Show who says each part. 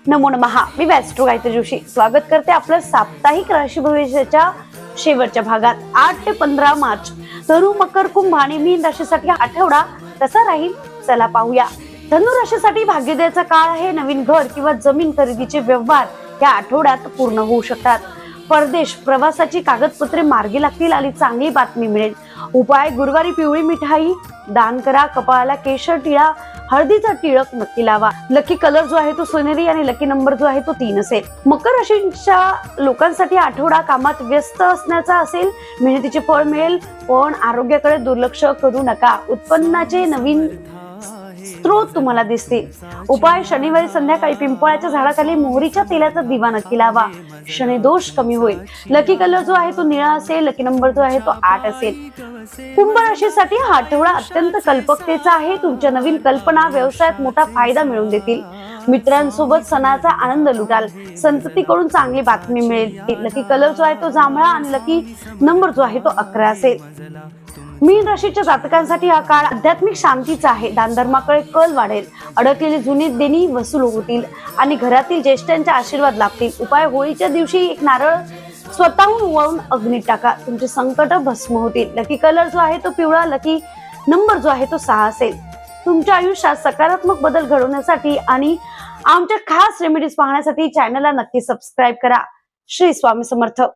Speaker 1: नमो नमः. मी वैष्णव गायत्री जोशी स्वागत करते आपलं साप्ताहिक राशी भविष्याच्या शेवटच्या भागात. 8 ते 15 मार्च धनु, मकर, कुंभ आणि मीन राशीसाठी आठवडा कसा राहील चला पाहूया. धनु राशीसाठी भाग्योदयाचा काळ आहे. नवीन घर किंवा जमीन खरेदीचे व्यवहार या आठवड्यात पूर्ण होऊ शकतात. परदेश प्रवासाची कागदपत्रे मार्गी लागतील आणि चांगली बातमी मिळेल. उपाय: गुरुवारी पिवळी मिठाई दान करा. कपाळाला केशर टिळा, हळदीचा टिळक नक्की लावा. लकी कलर जो आहे तो सोनेरी आणि लकी नंबर जो आहे तो 3 असेल. मकर राशीच्या लोकांसाठी आठवडा कामात व्यस्त असण्याचा असेल. मेहनतीचे फळ मिळेल, पण आरोग्याकडे दुर्लक्ष करू नका. उत्पन्नाचे नवीन स्त्रोत तुम्हाला दिसतील. उपाय: शनिवारी संध्याकाळी पिंपळाच्या झाडाखाली मोहरीच्या तेलाचा दिवा नक्की लावा. शनी दोष कमी होईल. लकी कलर जो आहे तो निळा असेल. लकी नंबर जो आहे तो 8 असेल. कुंभ राशीसाठी हा आठवडा अत्यंत कल्पकतेचा आहे. तुमच्या नवीन कल्पना व्यवसायात मोठा फायदा मिळवून देतील. मित्रांसोबत सणाचा आनंद लुटाल. संततीकडून चांगली बातमी मिळेल. लकी कलर जो आहे तो जांभळा आणि लकी नंबर जो आहे तो 11 असेल. मीन राशीच्या जातकांसाठी हा काळ आध्यात्मिक शांतीचा आहे. दानधर्माकडे कल वाढेल. अडकलेली जुनी देणी वसूल होतील आणि घरातील ज्येष्ठांचे आशीर्वाद लाभतील. उपाय: होळीच्या दिवशी एक नारळ स्वतःहून ओवाळून अग्नीत टाका. तुमचे संकट भस्म होतील. लकी कलर जो आहे तो पिवळा. लकी नंबर जो आहे तो 6 असेल. तुमच्या आयुष्यात सकारात्मक बदल घडवण्यासाठी आणि आमच्या खास रेमेडीज पाहण्यासाठी चॅनलला नक्की सबस्क्राईब करा. श्री स्वामी समर्थ.